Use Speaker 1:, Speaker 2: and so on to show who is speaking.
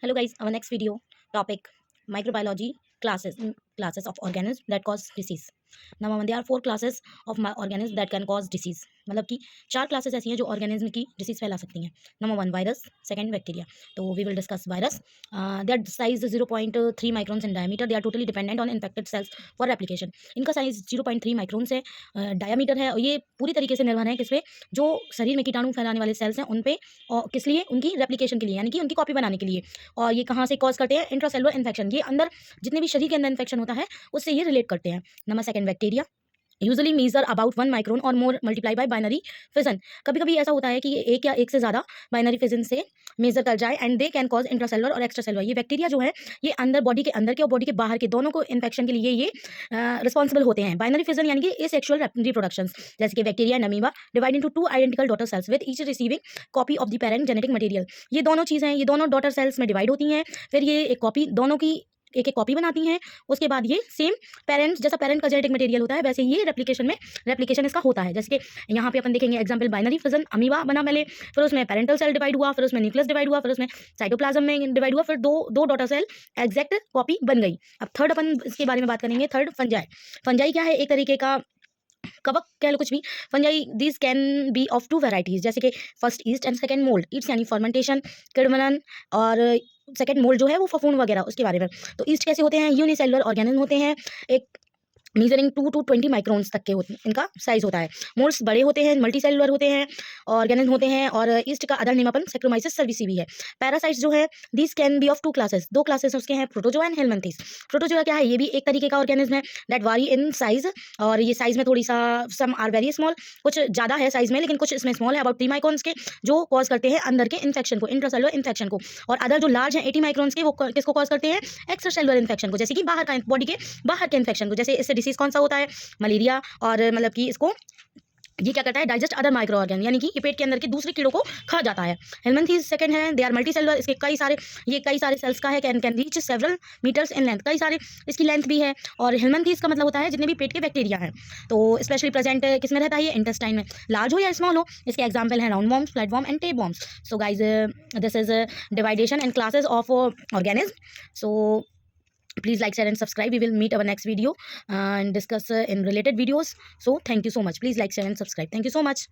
Speaker 1: Hello guys, our next video topic microbiology classes of organisms that cause disease. Now there are four classes of organisms that can cause disease. मतलब कि चार classes ऐसी हैं जो organism की disease फैला सकती हैं. Number one virus, second bacteria. तो we will discuss virus. There size 0.3 microns in diameter. They are totally dependent on infected cells for replication. इनका साइज 0.3 माइक्रोन्स है, डायमीटर है, और ये पूरी तरीके से निर्भर है किस पे, जो शरीर में कीटाणु फैलाने वाले सेल्स हैं उन पे, और किस लिए, उनकी रेप्लिकेशन के लिए, यानी कि उनकी कॉपी बनाने के लिए. और ये कहाँ से कॉज करते हैं? Intracellular infection. ये अंदर जितने भी शरीर के अंदर इन्फेक्शन होता है उससे ये रिलेट करते हैं. Number second bacteria. Usually measure about 1 micron और more multiply by binary fission. कभी कभी ऐसा होता है कि ये एक या एक से ज़्यादा बाइनरी फिजन से मेजर कर जाए and they can cause intracellular और एक्स्ट्रासेलुलर. ये बैक्टीरिया जो है ये अंदर, बॉडी के अंदर के और बॉडी के बाहर के दोनों को इन्फेक्शन के लिए ये रिस्पॉन्सिबल होते हैं. बाइनरी फिजन यानी कि एसेक्सुअल रिप्रोडक्शन, जैसे कि bacteria and amoeba divide into two identical daughter cells with each receiving copy of the parent genetic material. ये दोनों चीज़ें, ये दोनों डॉटर सेल्स में डिवाइड होती हैं, फिर ये एक कॉपी, दोनों की एक एक कॉपी बनाती हैं. उसके बाद ये सेम पेरेंट्स, जैसा पेरेंट का जेनेटिक मटेरियल होता है वैसे ये रेप्लिकेशन इसका होता है. जैसे कि यहाँ पे अपन देखेंगे एग्जांपल, बाइनरी फिजन, अमीबा बना पहले, फिर उसमें पेरेंटल सेल डिवाइड हुआ, फिर उसमें न्यूक्लियस डिवाइड हुआ, फिर उसमें साइटोप्लाज्म में डिवाइड हुआ, फिर दो दो डॉटर सेल एग्जैक्ट कॉपी बन गई. अब थर्ड अपन इसके बारे में बात करेंगे. Third fungi. फंजाई क्या है? एक तरीके का कवक कह लो, कुछ भी. Fungi these can be of to varieties, जैसे कि first east and second mould. East यानी फर्मेंटेशन, किडमनन, और सेकंड मोल्ड जो है वो फफूंद वगैरह, उसके बारे में. तो ईस्ट कैसे होते हैं? यूनिसेलुलर ऑर्गेनिज्म होते हैं, एक मीजरिंग 2 to 20 माइक्रोन्स तक के होते हैं, इनका साइज होता है. मोल्ड्स बड़े होते हैं, मल्टी सेलुलर होते हैं, ऑर्गेनिज्म होते हैं. और ईस्ट का अदर नेम अपन सैक्रोमाइसिस सर्विसी है. पैरासाइट्स जो है these can be of two classes. दो क्लासेस उसके हैं, प्रोटोजोआ एंड हेलमिंथेस. प्रोटोजोआ क्या है? ये भी एक तरीके का ऑर्गेनिज्म है दैट वारी इन साइज, और ये साइज में थोड़ी सा, सम आर वेरी स्मॉल, कुछ ज़्यादा है साइज में लेकिन कुछ इसमें स्मॉल है, अबाउट 3 माइक्रोन्स के, जो कॉज करते हैं अंदर के इन्फेक्शन को, इंट्रासेलुलर इन्फेक्शन को. और अदर जो लार्ज है 80 माइक्रोन्स के, वो किसको कॉज करते हैं? एक्स्ट्रासेलुलर इन्फेक्शन को, जैसे कि बाहर का, बॉडी के बाहर के इन्फेक्शन को. जैसे इससे डिसीज कौन सा होता है? मलेरिया. और मतलब कि इसको ये क्या करता है? डाइजेस्ट अदर माइक्रो ऑर्गन, यानी कि ये पेट के अंदर के दूसरे कीड़ों को खा जाता है. हेलमिंथेस सेकंड है. They are multicellular. इसके कई सारे, ये कई सारे सेल्स का है, can reach several metres in length. कई सारे इसकी लेंथ भी है. और हेलमिंथेस का मतलब होता है जितने भी पेट के बैक्टीरिया हैं. तो स्पेशली प्रेजेंट किस में रहता है? ये इंटेस्टाइन में, लार्ज हो या स्मॉल हो. इसके एग्जाम्पल हैं roundworms, flatworm and tapeworms. So guys, this is division and classes of organism. So please like, share and subscribe. We will meet our next video and discuss in related videos. So thank you so much. Please like, share and subscribe. Thank you so much.